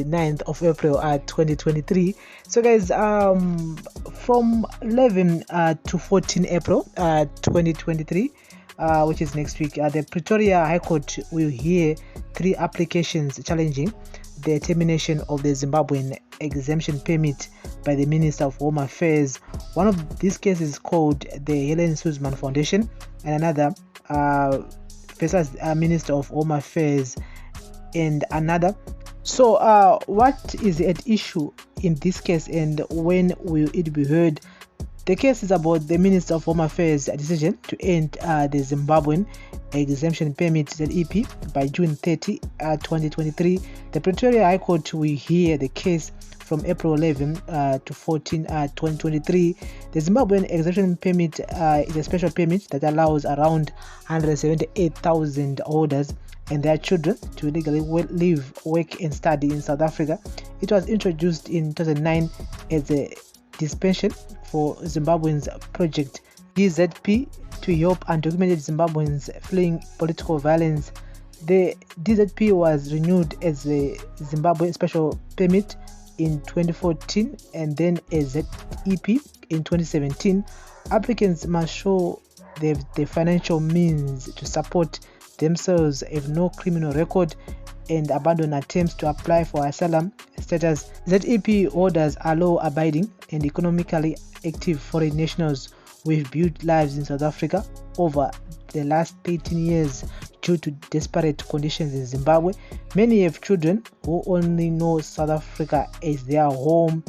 9th of April 2023. So guys, from 11 to 14 April 2023, which is next week, the Pretoria High Court will hear 3 applications challenging the termination of the Zimbabwean exemption permit by the Minister of Home Affairs. One of these cases is called the Helen Suzman Foundation, and another versus Minister of Home Affairs and another. So what is at issue in this case, and when will it be heard? The case is about the Minister of Home Affairs' decision to end the Zimbabwean exemption permit ZEP by June 30, 2023. The Pretoria High Court will hear the case from April 11 to 14, 2023. The Zimbabwean exemption permit is a special permit that allows around 178,000 holders and their children to legally live, work and study in South Africa. It was introduced in 2009 as a dispensation for Zimbabweans project DZP to help undocumented Zimbabweans fleeing political violence. The DZP was renewed as a Zimbabwe special permit in 2014 and then a ZEP in 2017. Applicants must show they have the financial means to support themselves, have no criminal record, and abandon attempts to apply for asylum status. ZEP holders are law-abiding and economically active foreign nationals who have built lives in South Africa over the last 13 years due to desperate conditions in Zimbabwe. Many have children who only know South Africa as their home.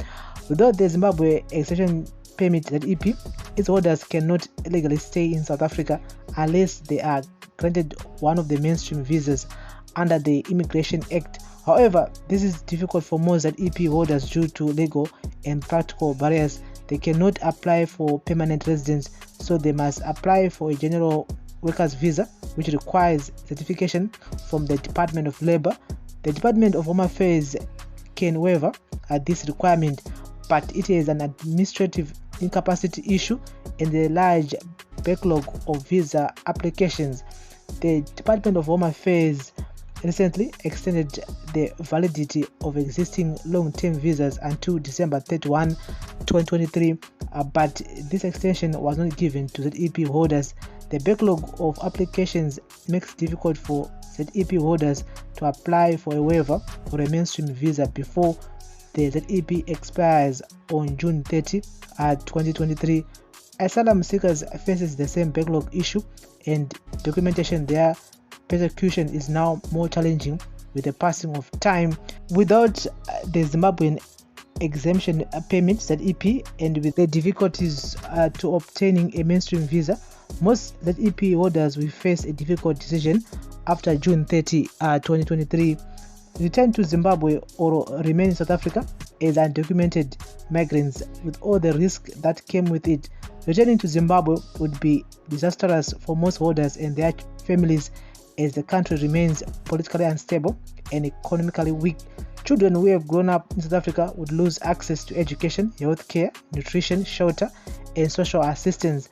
Without the Zimbabwe exemption permit ZEP, its holders cannot legally stay in South Africa unless they are granted one of the mainstream visas under the Immigration Act. However, this is difficult for most ZEP holders due to legal and practical barriers. They cannot apply for permanent residence, so they must apply for a general workers visa, which requires certification from the Department of Labor. The Department of Home Affairs can waive this requirement, but it is an administrative incapacity issue and a large backlog of visa applications. The Department of Home Affairs recently extended the validity of existing long-term visas until December 31, 2023, but this extension was not given to ZEP holders. The backlog of applications makes it difficult for ZEP holders to apply for a waiver or a mainstream visa before the ZEP expires on June 30, 2023. Asylum seekers faces the same backlog issue, and documentation their persecution is now more challenging with the passing of time. Without the Zimbabwean exemption permit ZEP and with the difficulties to obtaining a mainstream visa, most ZEP holders will face a difficult decision after June 30, 2023. Return to Zimbabwe or remain in South Africa as undocumented migrants with all the risk that came with it. Returning to Zimbabwe would be disastrous for most holders and their families, as the country remains politically unstable and economically weak. Children who have grown up in South Africa would lose access to education, healthcare, nutrition, shelter, and social assistance.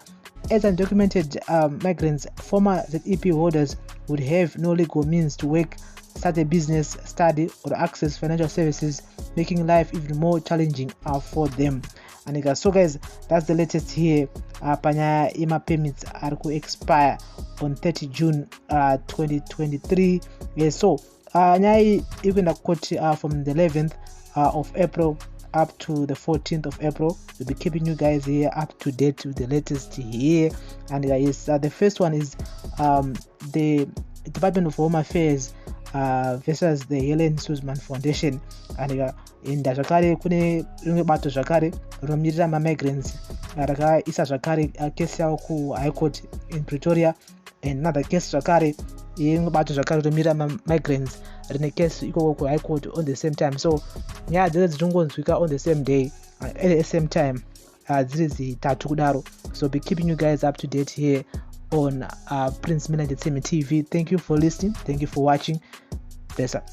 As undocumented migrants, former ZEP holders would have no legal means to work, start a business, study, or access financial services, making life even more challenging for them. And so guys, that's the latest here. Panya ima permits are to expire on 30 June 2023. Yes, so nyai even a quote from the 11th of April up to the 14th of April. We'll be keeping you guys here up to date with the latest here. And yes, the first one is the Department of Home Affairs versus the Helen Suzman Foundation. And inda zvakare kune rimwe bato zvakare rinomirira mamigrants rakaisa zvakare kesi yavo ku High Court in Pretoria, and another case zvakare yerimwe bato zvakare rinomirira mamigrants rine case ikoko ku High Court on the same time. So nyaya dzese dzichingonzwika on the same day at the same time dziri dzitatu kudaro. So be keeping you guys up to date here on Prince Mina Entertainment TV. Thank you for listening. Thank you for watching. Bless up.